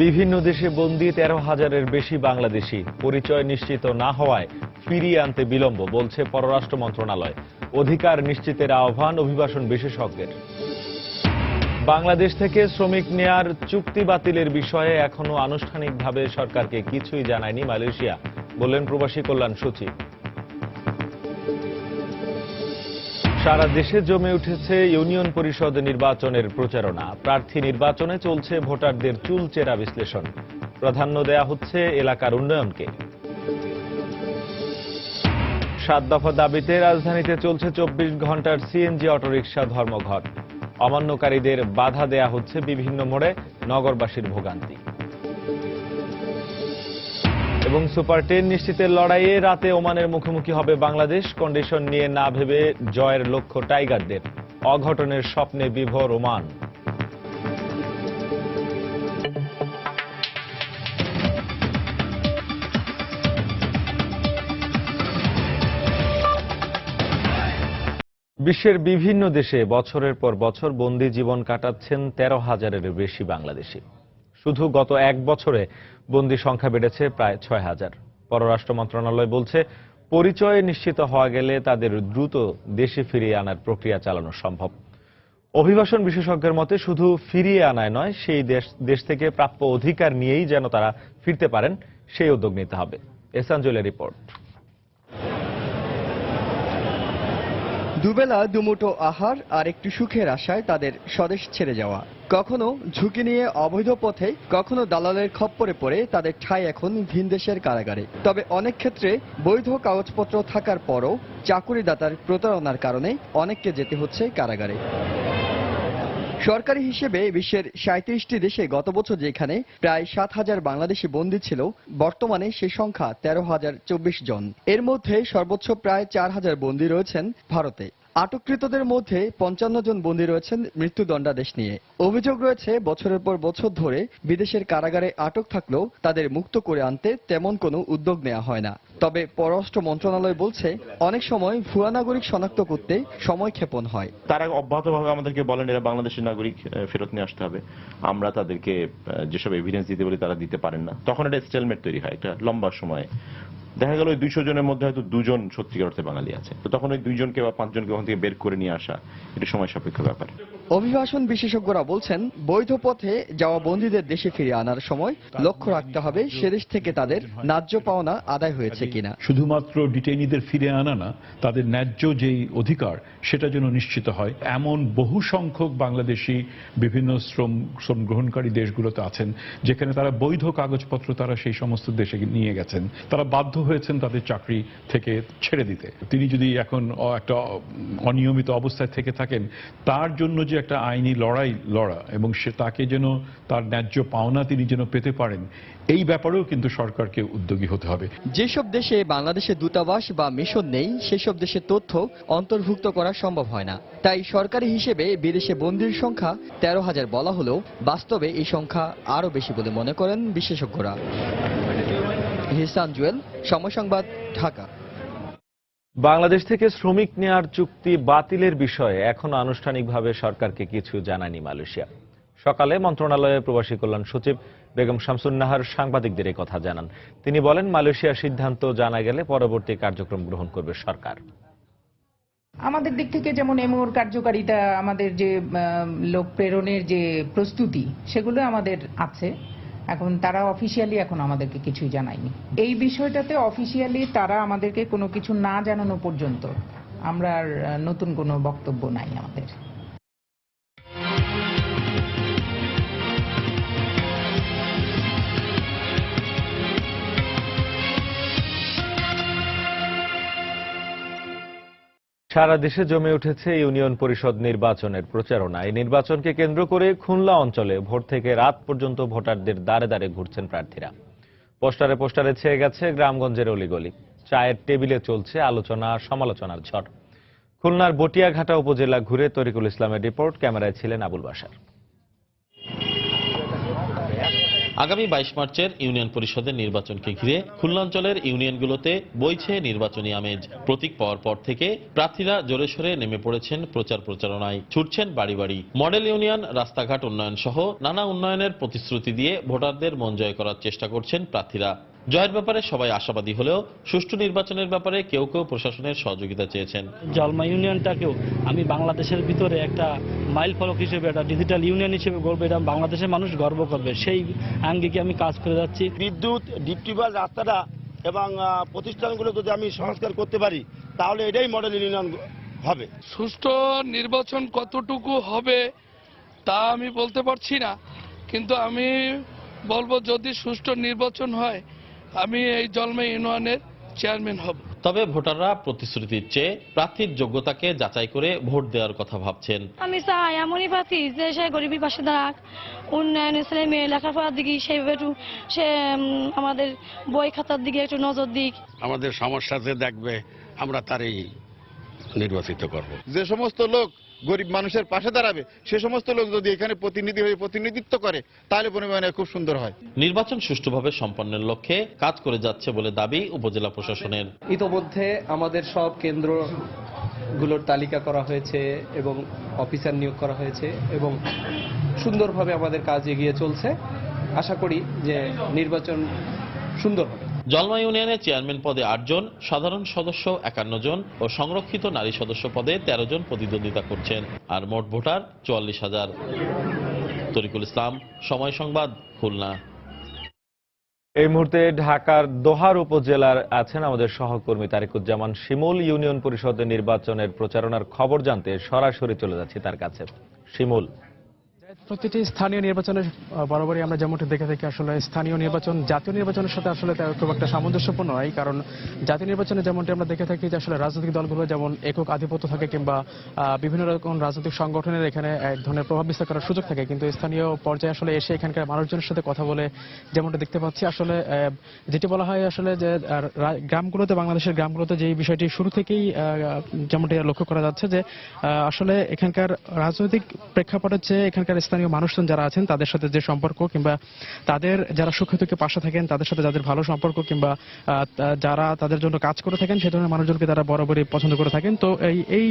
বিভিন্ন দেশে বন্দী 13,000-এর বেশি বাংলাদেশি পরিচয় নিশ্চিত না হওয়ায় ফিরিয়ে আনতে বিলম্ব বলছে পররাষ্ট্র মন্ত্রণালয়। অধিকার নিশ্চিতের আহ্বান অভিবাসন বিশেষজ্ঞের। বাংলাদেশ থেকে শ্রমিক নেয়ার চুক্তি বাতিলের বিষয়ে এখনো আনুষ্ঠানিকভাবে সরকারকে কিছুই জানায়নি মালয়েশিয়া, বললেন প্রবাসী কল্যাণ সচিব। সারা দেশে জমে উঠেছে ইউনিয়ন পরিষদ নির্বাচনের প্রচারণা। প্রার্থী নির্বাচনে চলছে ভোটারদের চুলচেরা বিশ্লেষণ। প্রাধান্য দেয়া হচ্ছে এলাকার উন্নয়নকে। 7 দফা দাবিতে রাজধানীতে চলছে 24 ঘন্টার সিএনজি অটোরিকশা ধর্মঘট। অমান্যকারীদের বাধা দেয়া হচ্ছে বিভিন্ন মোড়ে, নগরবাসীর ভোগান্তি। এবং সুপার 10 নিশ্চিতের লড়াইয়ে রাতে ওমানের মুখোমুখি হবে বাংলাদেশ। কন্ডিশন নিয়ে না ভেবে জয়ের লক্ষ্য টাইগারদের। অঘটনের স্বপ্নে বিভোর ওমান। বিশ্বের বিভিন্ন দেশে বছরের পর বছর বন্দি জীবন কাটাচ্ছেন 13,000-এর বেশি বাংলাদেশি। শুধু গত এক বছরে বন্দি সংখ্যা বেড়েছে প্রায় 6,000। পররাষ্ট্র মন্ত্রণালয় বলছে, পরিচয় নিশ্চিত হওয়া গেলে তাদের দ্রুত দেশে ফিরিয়ে আনার প্রক্রিয়া চালানো সম্ভব। অভিবাসন বিশেষজ্ঞের মতে শুধু ফিরিয়ে আনায় নয়, সেই দেশ থেকে প্রাপ্য অধিকার নিয়েই যেন তারা ফিরতে পারেন, সেই উদ্যোগ নিতে হবে। এহসান জুয়েলের রিপোর্ট। দুবেলা দুমুঠো আহার আর একটু সুখের আশায় তাদের স্বদেশ ছেড়ে যাওয়া, কখনো ঝুঁকি নিয়ে অবৈধ পথে, কখনো দালালের খপ্পরে পড়ে তাদের ঠাঁই এখন ভিন দেশের কারাগারে। তবে অনেক ক্ষেত্রে বৈধ কাগজপত্র থাকার পরও চাকুরিদাতার প্রতারণার কারণে অনেককে যেতে হচ্ছে কারাগারে। সরকারি হিসেবে বিশ্বের 37টি দেশে গত বছর যেখানে প্রায় 7,000 বাংলাদেশি বন্দী ছিল, বর্তমানে সে সংখ্যা 13,024 জন। এর মধ্যে সর্বোচ্চ প্রায় 4,000 বন্দী রয়েছেন ভারতে। আটককৃতদের মধ্যে 55 জন বন্দী রয়েছেন মৃত্যুদণ্ডাদেশ নিয়ে। অভিযোগ রয়েছে, বছরের পর বছর ধরে বিদেশের কারাগারে আটক থাকলেও তাদের মুক্ত করে আনতে তেমন কোনো উদ্যোগ নেওয়া হয় না। তবে পররাষ্ট্র মন্ত্রণালয় বলছে, অনেক সময় ভুয়া নাগরিক শনাক্ত করতে সময় ক্ষেপণ হয়। তারা অব্যাহতভাবে আমাদেরকে বলেন এরা বাংলাদেশের নাগরিক, ফেরত নিয়ে আসতে হবে। আমরা তাদেরকে যেসব এভিডেন্স দিতে বলি তারা দিতে পারেন না। তখন একটা স্টেলমেট তৈরি হয় একটা লম্বা সময়ে। দেখা গেল ওই 200 জনের মধ্যে হয়তো 2 জন সত্যিকার অর্থে বাঙালি আছে। তো তখন ওই 2 জনকে বা 5 জনকে ওখান থেকে বের করে নিয়ে আসা এটা সময় সাপেক্ষ ব্যাপার। অভিবাসন বিশেষজ্ঞরা বলছেন, বৈধ পথে যাওয়া বন্দীদের দেশে ফিরে আনার সময় লক্ষ্য রাখতে হবে সেদেশ থেকে তাদের ন্যায্য পাওনা আদায় হয়েছে কিনা। শুধুমাত্র ডিটেইনিদের ফিরে আনা না, তাদের ন্যায্য যেই অধিকার সেটা যেন নিশ্চিত হয়। এমন বহু সংখ্যক বাংলাদেশি বিভিন্ন শ্রম গ্রহণকারী দেশগুলোতে আছেন যেখানে তারা বৈধ কাগজপত্র তারা সেই সমস্ত দেশে নিয়ে গেছেন, তারা বাধ্য হয়েছেন তাদের চাকরি থেকে ছেড়ে দিতে। তিনি যদি এখন একটা অনিয়মিত অবস্থায় থেকে থাকেন, তার জন্য যে একটা আইনি লড়া এবং সে তাকে যেন তার ন্যায্য পাওনা তিনি যেন পেতে পারেন, এই ব্যাপারেও কিন্তু সরকারকে উদ্যোগী হতে হবে। যেসব দেশে বাংলাদেশের দূতাবাস বা মিশন নেই, সেসব দেশের তথ্য অন্তর্ভুক্ত করা সম্ভব হয় না। তাই সরকারি হিসেবে বিদেশে বন্দীর সংখ্যা 13,000 বলা হলেও বাস্তবে এই সংখ্যা আরো বেশি বলে মনে করেন বিশেষজ্ঞরা। এহসান জুয়েল, সময় সংবাদ, ঢাকা। বাংলাদেশ থেকে শ্রমিক নেয়ার চুক্তি বাতিলের বিষয়ে এখনো আনুষ্ঠানিকভাবে সরকারকে কিছু জানায়নি মালয়েশিয়া। সকালে মন্ত্রণালয়ের প্রবাসী কল্যাণ সচিব বেগম শামসুন নাহার সাংবাদিকদের এই কথা জানান। তিনি বলেন, মালয়েশিয়ার সিদ্ধান্ত জানা গেলে পরবর্তী কার্যক্রম গ্রহণ করবে সরকার। আমাদের দিক থেকে যেমন এমওর কার্যকারিতা, আমাদের যে লোক প্রেরণের যে প্রস্তুতি, সেগুলো আমাদের আছে। এখন তারা অফিসিয়ালি এখন আমাদেরকে কিছুই জানায়নি এই বিষয়টাতে। অফিসিয়ালি তারা আমাদেরকে কোনো কিছু না জানানো পর্যন্ত আমরা আর নতুন কোনো বক্তব্য নাই আমাদের। সারা দেশে জমে উঠেছে ইউনিয়ন পরিষদ নির্বাচনের প্রচারণা। এই নির্বাচনকে কেন্দ্র করে খুলনা অঞ্চলে ভোর থেকে রাত পর্যন্ত ভোটারদের দ্বারে দ্বারে ঘুরছেন প্রার্থীরা। পোস্টারে ছেয়ে গেছে গ্রামগঞ্জের অলিগলি। চায়ের টেবিলে চলছে আলোচনা সমালোচনার ঝড়। খুলনার বটিয়াঘাটা উপজেলা ঘুরে তরিকুল ইসলামের রিপোর্ট। ক্যামেরায় ছিলেন আবুল বাশার। আগামী 22 মার্চের ইউনিয়ন পরিষদের নির্বাচনকে ঘিরে খুলনা অঞ্চলের ইউনিয়নগুলোতে বইছে নির্বাচনী আমেজ। প্রতীক পাওয়ার পর থেকে প্রার্থীরা জোরে সোরে নেমে পড়েছেন প্রচারণায়, ছুটছেন বাড়ি বাড়ি। মডেল ইউনিয়ন, রাস্তাঘাট উন্নয়ন সহ নানা উন্নয়নের প্রতিশ্রুতি দিয়ে ভোটারদের মন জয় করার চেষ্টা করছেন প্রার্থীরা। জয়ের ব্যাপারে সবাই আশাবাদী হলেও সুষ্ঠু নির্বাচনের ব্যাপারে কেউ কেউ প্রশাসনের সহযোগিতা চেয়েছেন। জলমা ইউনিয়নটাকেও আমি বাংলাদেশের ভিতরে একটা মাইল ফলক হিসেবে, একটা ডিজিটাল ইউনিয়ন হিসেবে গড়বো, এটা বাংলাদেশের মানুষ গর্ব করবে, সেই আঙ্গিকে আমি কাজ করে যাচ্ছি। বিদ্যুৎ, ডিপটিউবওয়েল, রাস্তাটা এবং প্রতিষ্ঠানগুলো যদি আমি সংস্কার করতে পারি তাহলে এটাই মডেল ইউনিয়ন হবে। সুষ্ঠু নির্বাচন কতটুকু হবে তা আমি বলতে পারছি না, কিন্তু আমি বলবো যদি সুষ্ঠু নির্বাচন হয় আমি এই জলমা ইউনিয়নের চেয়ারম্যান হব। তবে ভোটাররা প্রতিশ্রুতির চেয়ে প্রার্থীর যোগ্যতাকে যাচাই করে ভোট দেওয়ার কথা ভাবছেন। আমি চাই এমনই প্রার্থী যে সে গরিবের পাশে দাঁড়াক, উন্নয়নের ছেলে মেয়ে লেখাপড়ার দিকে সেইভাবে একটু সে আমাদের বই খাতার দিকে একটু নজর দিক। আমাদের সমস্যা যে দেখবে আমরা তারই নির্বাচিত করব। যে সমস্ত লোক গরিব মানুষের পাশে দাঁড়াবে সে সমস্ত লোক যদি এখানে প্রতিনিধি হয়ে প্রতিনিধিত্ব করে তাহলে পরিমাণে খুব সুন্দর হয়। নির্বাচন সুষ্ঠুভাবে সম্পন্নের লক্ষ্যে কাজ করে যাচ্ছে বলে দাবি উপজেলা প্রশাসনের। ইতোমধ্যে আমাদের সব কেন্দ্রগুলোর তালিকা করা হয়েছে এবং অফিসার নিয়োগ করা হয়েছে এবং সুন্দরভাবে আমাদের কাজ এগিয়ে চলছে। আশা করি যে নির্বাচন সুন্দর হবে। জলমা ইউনিয়নের চেয়ারম্যান পদে 8 জন, সাধারণ সদস্য 51 জন ও সংরক্ষিত নারী সদস্য পদে 13 জন প্রতিদ্বন্দ্বিতা করছেন। আর মোট ভোটার 44,000। তরিকুল ইসলাম, সময় সংবাদ, খুলনা। এই মুহূর্তে ঢাকার দোহার উপজেলার আছেন আমাদের সহকর্মী তারিকুজ্জামান শিমুল। ইউনিয়ন পরিষদের নির্বাচনের প্রচারণার খবর জানতে সরাসরি চলে যাচ্ছি তার কাছে। শিমুল, প্রতিটি স্থানীয় নির্বাচনের বরাবরই আমরা যেমনটি দেখে থাকি, আসলে স্থানীয় নির্বাচন জাতীয় নির্বাচনের সাথে আসলে খুব একটা সামঞ্জস্যপূর্ণ নয়। কারণ জাতীয় নির্বাচনে যেমনটি আমরা দেখে থাকি যে আসলে রাজনৈতিক দলগুলো যেমন একক আধিপত্য থাকে কিংবা বিভিন্ন রকম রাজনৈতিক সংগঠনের এখানে এক ধরনের প্রভাব বিস্তার করার সুযোগ থাকে, কিন্তু স্থানীয় পর্যায়ে আসলে এসে এখানকার মানুষজনের সাথে কথা বলে যেমনটা দেখতে পাচ্ছি, আসলে যেটি বলা হয় আসলে যে গ্রামগুলোতে, বাংলাদেশের গ্রামগুলোতে যে বিষয়টি শুরু থেকেই যেমনটি লক্ষ্য করা যাচ্ছে যে আসলে এখানকার রাজনৈতিক প্রেক্ষাপটের চেয়ে এখানকার স্থানীয় মানুষজন যারা আছেন তাদের সাথে যে সম্পর্ক কিংবা তাদের যারা সুখে দুঃখে পাশে থাকেন তাদের সাথে যাদের ভালো সম্পর্ক কিংবা যারা তাদের জন্য কাজ করে থাকেন সে ধরনের মানুষজনকে তারা বরাবরই পছন্দ করে থাকেন। তো এই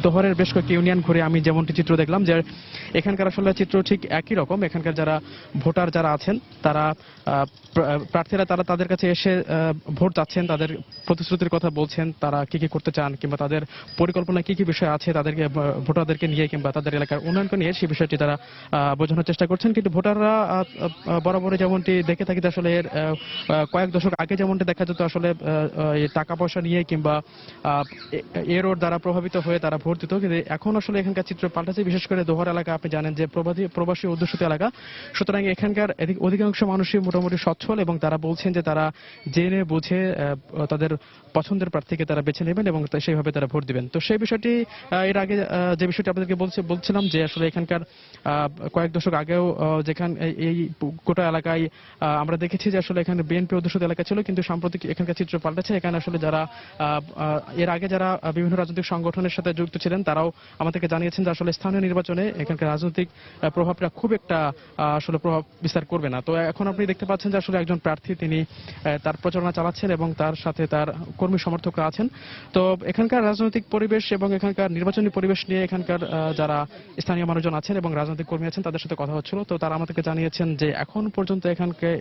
দোহারের বেশ কয়েকটি ইউনিয়ন ঘুরে আমি যেমনটি চিত্র দেখলাম যে এখানকার আসলে চিত্র ঠিক একই রকম। এখানকার যারা ভোটার যারা আছেন তারা প্রার্থীরা তারা তাদের কাছে এসে ভোট চাচ্ছেন, তাদের প্রতিশ্রুতির কথা বলছেন, তারা কি কি করতে চান কিংবা তাদের পরিকল্পনা কি কি বিষয় আছে তাদেরকে ভোটারদেরকে নিয়ে কিংবা তাদের এলাকার উন্নয়নকে নিয়ে সেই বিষয়টি তারা বোঝানোর চেষ্টা করছেন। কিন্তু ভোটাররা বরাবরই যেমনটি দেখে থাকি আসলে এর কয়েক দশক আগে যেমনটি দেখা যেত আসলে টাকা পয়সা নিয়ে কিংবা এর ওর দ্বারা প্রভাবিত হয়ে তারা ভোট দিত, কিন্তু এখন আসলে এখানকার চিত্র পাল্টাছে। বিশেষ করে দোহার এলাকা আপনি জানেন যে প্রবাসী অধ্যুষিত এলাকা, সুতরাং এখানকার অধিকাংশ মানুষই মোটামুটি সচ্ছল এবং তারা বলছেন যে তারা জেনে বুঝে তাদের পছন্দের প্রার্থীকে তারা বেছে নেবেন এবং সেইভাবে তারা ভোট দিবেন। তো সেই বিষয়টি এর আগে যে বিষয়টি আপনাদেরকে বলছিলাম যে আসলে এখানকার কয়েক দশক আগেও যেখানে এই গোটা এলাকায় আমরা দেখেছি যে আসলে এখানে বিএনপি অধ্যুষিত এলাকা ছিল, কিন্তু সাম্প্রতিক এখানকার চিত্র পাল্টেছে। এখানে আসলে যারা এর আগে যারা বিভিন্ন রাজনৈতিক সংগঠনের সাথে যুক্ত ছিলেন তারাও আমাদেরকে জানিয়েছেন যে আসলে স্থানীয় নির্বাচনে এখানকার রাজনৈতিক প্রভাবটা খুব একটা আসলে প্রভাব বিস্তার করবে না। তো এখন আপনি দেখতে পাচ্ছেন যে আসলে একজন প্রার্থী তিনি তার প্রচারণা চালাচ্ছেন এবং তার সাথে তার কর্মী সমর্থকরা আছেন। তো এখানকার রাজনৈতিক পরিবেশ এবং এখানকার নির্বাচনী পরিবেশ নিয়ে এখানকার যারা স্থানীয় মানুষজন আছেন এবং রাজনৈতিক কর্মী আছেন তাদের সাথে কথা হচ্ছিল। তো তারা আমাদেরকে জানিয়েছেন যে এখন পর্যন্ত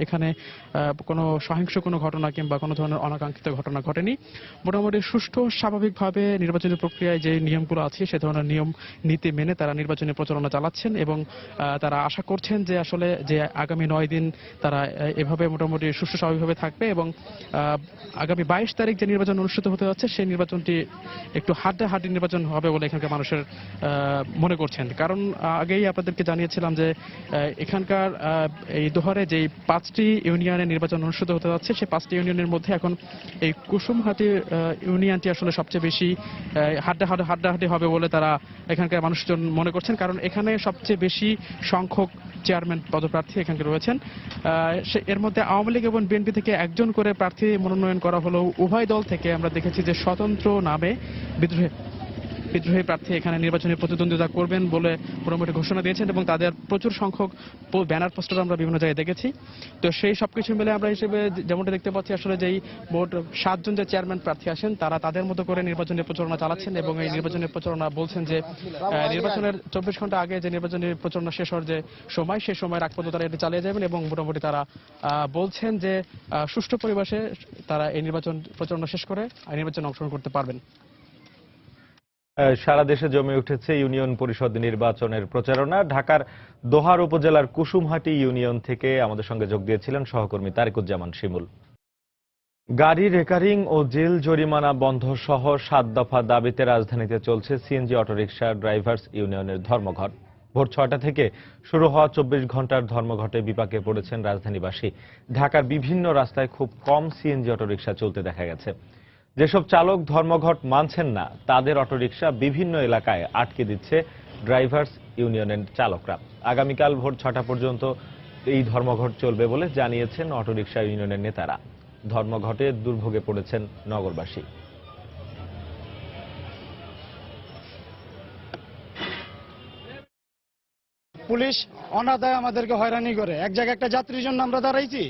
এখানে কোনো সহিংস কোনো ঘটনা কিংবা কোনো ধরনের অনাকাঙ্ক্ষিত ঘটনা ঘটেনি। মোটামুটি সুষ্ঠু স্বাভাবিকভাবে নির্বাচনী প্রক্রিয়ায় যে নিয়মগুলো আছে সে ধরনের নিয়ম নীতি মেনে তারা নির্বাচনী প্রচারণা চালাচ্ছেন এবং তারা আশা করছেন যে আসলে যে আগামী 9 দিন তারা এভাবে মোটামুটি সুষ্ঠু স্বাভাবিকভাবে থাকবে এবং আগামী 22 তারিখ যে নির্বাচন অনুষ্ঠিত হতে যাচ্ছে সেই নির্বাচনটি একটু হাড্ডাহাড্ডি নির্বাচন হবে বলে এখানকার মানুষের মনে করছেন। কারণ আগেই আপনাদেরকে জানিয়েছিলাম যে এখানকার এই দোহারে যে 5টি ইউনিয়নের নির্বাচন অনুষ্ঠিত হতে যাচ্ছে সেই 5টি ইউনিয়নের মধ্যে এখন এই কুসুমহাটি ইউনিয়নটি আসলে সবচেয়ে বেশি হাড্ডাহাড্ডি হবে বলে তারা এখানকার মানুষজন মনে করছেন। কারণ এখানে সবচেয়ে বেশি সংখ্যক চেয়ারম্যান পদপ্রার্থী এখানকার রয়েছেন। এর মধ্যে আওয়ামী লীগ এবং বিএনপি থেকে একজন করে প্রার্থী মনোনয়ন করা হলেও উভয় দল থেকে আমরা দেখেছি যে স্বতন্ত্র নামে বিদ্রোহী প্রার্থী এখানে নির্বাচনে প্রতিদ্বন্দ্বিতা করবেন বলে মোটামুটি ঘোষণা দিয়েছেন এবং তাদের প্রচুর সংখ্যক ব্যানার পোস্টার আমরা বিভিন্ন জায়গায় দেখেছি। তো সেই সবকিছু মিলে আমরা হিসেবে যেমনটা দেখতে পাচ্ছি আসলে যেই মোট 7 জন যে চেয়ারম্যান প্রার্থী আসেন তারা তাদের মতো করে নির্বাচনী প্রচারণা চালাচ্ছেন এবং এই নির্বাচনী প্রচারণা বলছেন যে নির্বাচনের 24 ঘন্টা আগে যে নির্বাচনী প্রচারণা শেষ হওয়ার যে সময় সেই সময়ের আগ পর্যন্ত তারা এটি চালিয়ে যাবেন এবং মোটামুটি তারা বলছেন যে সুষ্ঠু পরিবেশে তারা এই নির্বাচন প্রচারণা শেষ করে নির্বাচনে অংশগ্রহণ করতে পারবেন। সারা দেশে জমে উঠেছে ইউনিয়ন পরিষদ নির্বাচনের প্রচারণা। ঢাকার দোহার উপজেলার কুসুমহাটি ইউনিয়ন থেকে আমাদের সঙ্গে যোগ দিয়েছিলেন সহকর্মী তারিকুজ্জামান শিমুল। গাড়ি রেকারিং ও জেল জরিমানা বন্ধ সহ 7 দফা দাবিতে রাজধানীতে চলছে সিএনজি অটোরিকশা ড্রাইভার্স ইউনিয়নের ধর্মঘট। ভোর 6টা থেকে শুরু হওয়া 24 ঘন্টার ধর্মঘটে বিপাকে পড়েছেন রাজধানীবাসী। ঢাকার বিভিন্ন রাস্তায় খুব কম সিএনজি অটোরিকশা চলতে দেখা গেছে। যেসব চালক ধর্মঘট মানছেন না তাদের অটোরিকশা বিভিন্ন এলাকায় আটকে দিচ্ছে ড্রাইভার্স ইউনিয়নের চালকরা। আগামীকাল ভোর 6টা পর্যন্ত এই ধর্মঘট চলবে বলে জানিয়েছেন অটোরিকশা ইউনিয়নের নেতারা। ধর্মঘটে দুর্ভোগে পড়েছেন নগরবাসী। পুলিশ অনাদায় আমাদেরকে হয়রানি করে। এক জায়গায় একটা যাত্রীর জন্য আমরা দাঁড়াইছি,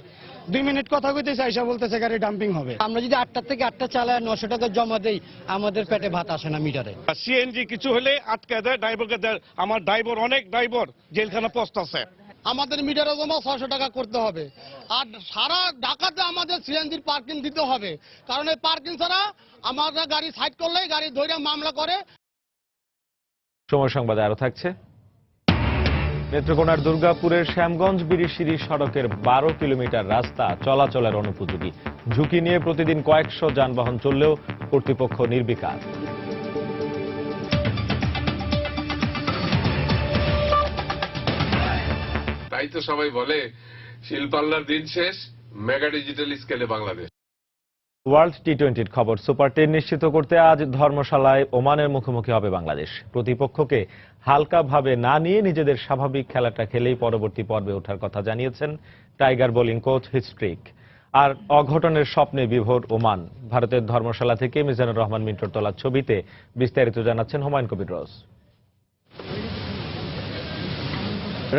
2 মিনিট কথা কইতেছে, আইসা বলতেছে গাড়ি ডাম্পিং হবে। আমরা যদি 8টা থেকে 8টা চালায় 900 টাকা জমা দেই, আমাদের পেটে ভাত আসে না মিটারে। সিএনজি কিছু হলে আটকে দেয়, ড্রাইভারকে দেয়। আমার ড্রাইভার, অনেক ড্রাইভার জেলখানা পস্তাছে। আমাদের মিটারে জমা 600 টাকা করতে হবে। আর সারা ঢাকাতে আমাদের সিএনজির পার্কিং দিতে হবে, কারণ এই পার্কিং ছাড়া আমরা গাড়ি সাইড করলেই গাড়ি ধরে মামলা করে। সময় সংবাদে আরো থাকছে। নেত্রকোনার দুর্গাপুরের শ্যামগঞ্জ বিরিশিরি সড়কের 12 কিলোমিটার রাস্তা চলাচলের অনুপযোগী। ঝুঁকি নিয়ে প্রতিদিন কয়েকশো যানবাহন চললেও কর্তৃপক্ষ নির্বিকার। তাই তো সবাই বলে শিল্পাল্লার দিন শেষ, মেগা ডিজিটাল স্কেলে বাংলাদেশ। ওয়ার্ল্ড টি20 খবর। সুপার 10 নিশ্চিত করতে আজ ধর্মশালায় ওমানের মুখোমুখি হবে বাংলাদেশ। প্রতিপক্ষকে হালকাভাবে না নিয়ে নিজেদের স্বাভাবিক খেলাটা খেলেই পরবর্তী পর্বে ওঠার কথা জানিয়েছেন টাইগার বোলিং কোচ হিস্ট্রিক। আর অঘটনের স্বপ্নে বিভোর ওমান। ভারতের ধর্মশালা থেকে মিজানুর রহমান মিন্টুর তোলা ছবিতে বিস্তারিত জানাচ্ছেন হুমায়ুন কবির রস।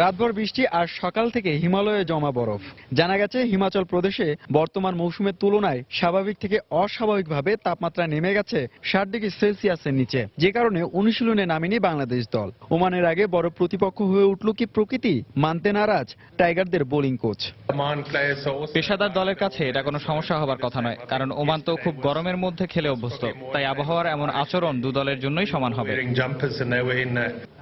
রাতভর বৃষ্টি আর সকাল থেকে হিমালয়ে জমা বরফ। জানা গেছে হিমাচল প্রদেশে বর্তমান মৌসুমের তুলনায় স্বাভাবিক থেকে অস্বাভাবিকভাবে তাপমাত্রা নেমে গেছে 60 ডিগ্রি সেলসিয়াসের নিচে, যে কারণে অনুশীলনে নামেনি বাংলাদেশ দল। ওমানের আগে বড় প্রতিপক্ষ হয়ে উঠল কি প্রকৃতি, মানতে নারাজ টাইগারদের বোলিং কোচ। পেশাদার দলের কাছে এটা কোনো সমস্যা হবার কথা নয়, কারণ ওমান তো খুব গরমের মধ্যে খেলে অভ্যস্ত, তাই আবহাওয়ার এমন আচরণ দু দলের জন্যই সমান হবে।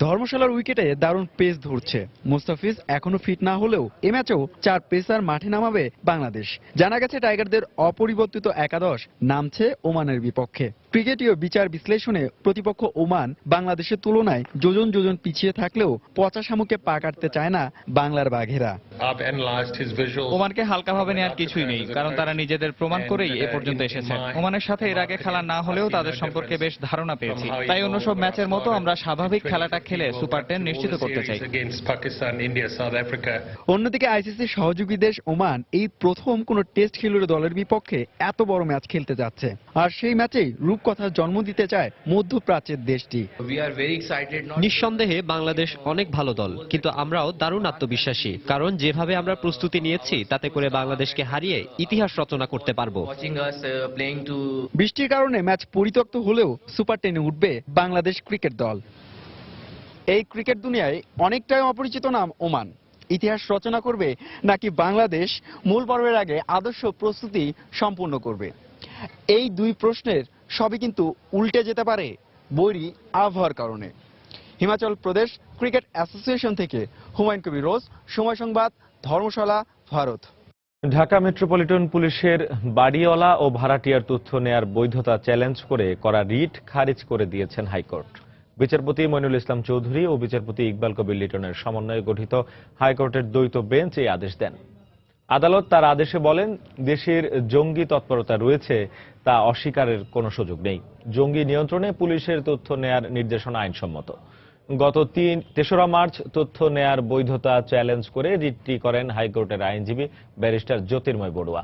ধর্মশালার উইকেটে দারুণ পেস ধরছে মুস্তাফিজ। এখনো ফিট না হলেও এ ম্যাচেও 4 পেসার মাঠে নামাবে বাংলাদেশ। জানা গেছে টাইগারদের অপরিবর্তিত একাদশ নামছে ওমানের বিপক্ষে। ক্রিকেটীয় বিচার বিশ্লেষণে প্রতিপক্ষ ওমান বাংলাদেশের তুলনায় যোজন যোজন পিছিয়ে থাকলেও পচা শামুকে পা কাটতে চায় না বাংলার বাঘেরা। ওমানকে হালকাভাবে নেওয়ার কিছুই নেই, কারণ তারা নিজেদের প্রমাণ করেই এ পর্যন্ত এসেছে। ওমানের সাথে এর আগে খেলা না হলেও তাদের সম্পর্কে বেশ ধারণা পেয়েছি, তাই অন্য সব ম্যাচের মতো আমরা স্বাভাবিক খেলাটা খেলে সুপার 10 নিশ্চিত করতে চাই। অন্যদিকে আইসিসির সহযোগী দেশ ওমান এই প্রথম কোন টেস্ট খেলুড়ে দলের বিপক্ষে এত বড় ম্যাচ খেলতে যাচ্ছে, আর সেই ম্যাচেই রূপকথার জন্ম দিতে চায় মধ্যপ্রাচ্যের দেশটি। নিঃসন্দেহে বাংলাদেশ অনেক ভালো দল, কিন্তু আমরাও দারুণ আত্মবিশ্বাসী, কারণ যেভাবে আমরা প্রস্তুতি নিয়েছি তাতে করে বাংলাদেশকে হারিয়ে ইতিহাস রচনা করতে পারবো। বৃষ্টির কারণে ম্যাচ পরিত্যক্ত হলেও সুপার 10-এ উঠবে বাংলাদেশ ক্রিকেট দল। এই ক্রিকেট দুনিয়ায় অনেকটাই অপরিচিত নাম ওমান। ইতিহাস রচনা করবে নাকি বাংলাদেশ মূল পর্বের আগে আদর্শ প্রস্তুতি সম্পূর্ণ করবে? এই দুই প্রশ্নের সবই কিন্তু উল্টে যেতে পারে বৈরী আবহাওয়ার কারণে। হিমাচল প্রদেশ ক্রিকেট অ্যাসোসিয়েশন থেকে হুমায়ুন কবির রোজ, সময় সংবাদ, ধর্মশালা, ভারত। ঢাকা মেট্রোপলিটন পুলিশের বাড়িওয়ালা ও ভাড়াটিয়ার তথ্য নেয়ার বৈধতা চ্যালেঞ্জ করে করা রিট খারিজ করে দিয়েছেন হাইকোর্ট। বিচারপতি মইনুল ইসলাম চৌধুরী ও বিচারপতি ইকবাল কবির লিটনের সমন্বয়ে গঠিত হাইকোর্টের দ্বৈত বেঞ্চ এই আদেশ দেন। আদালত তার আদেশে বলেন, দেশের জঙ্গি তৎপরতা রয়েছে তা অস্বীকারের কোনো সুযোগ নেই। জঙ্গি নিয়ন্ত্রণে পুলিশের তথ্য নেয়ার নির্দেশনা আইনসম্মত। গত 3রা মার্চ তথ্য নেয়ার বৈধতা চ্যালেঞ্জ করে রিটটি করেন হাইকোর্টের আইনজীবী ব্যারিস্টার জ্যোতির্ময় বড়ুয়া।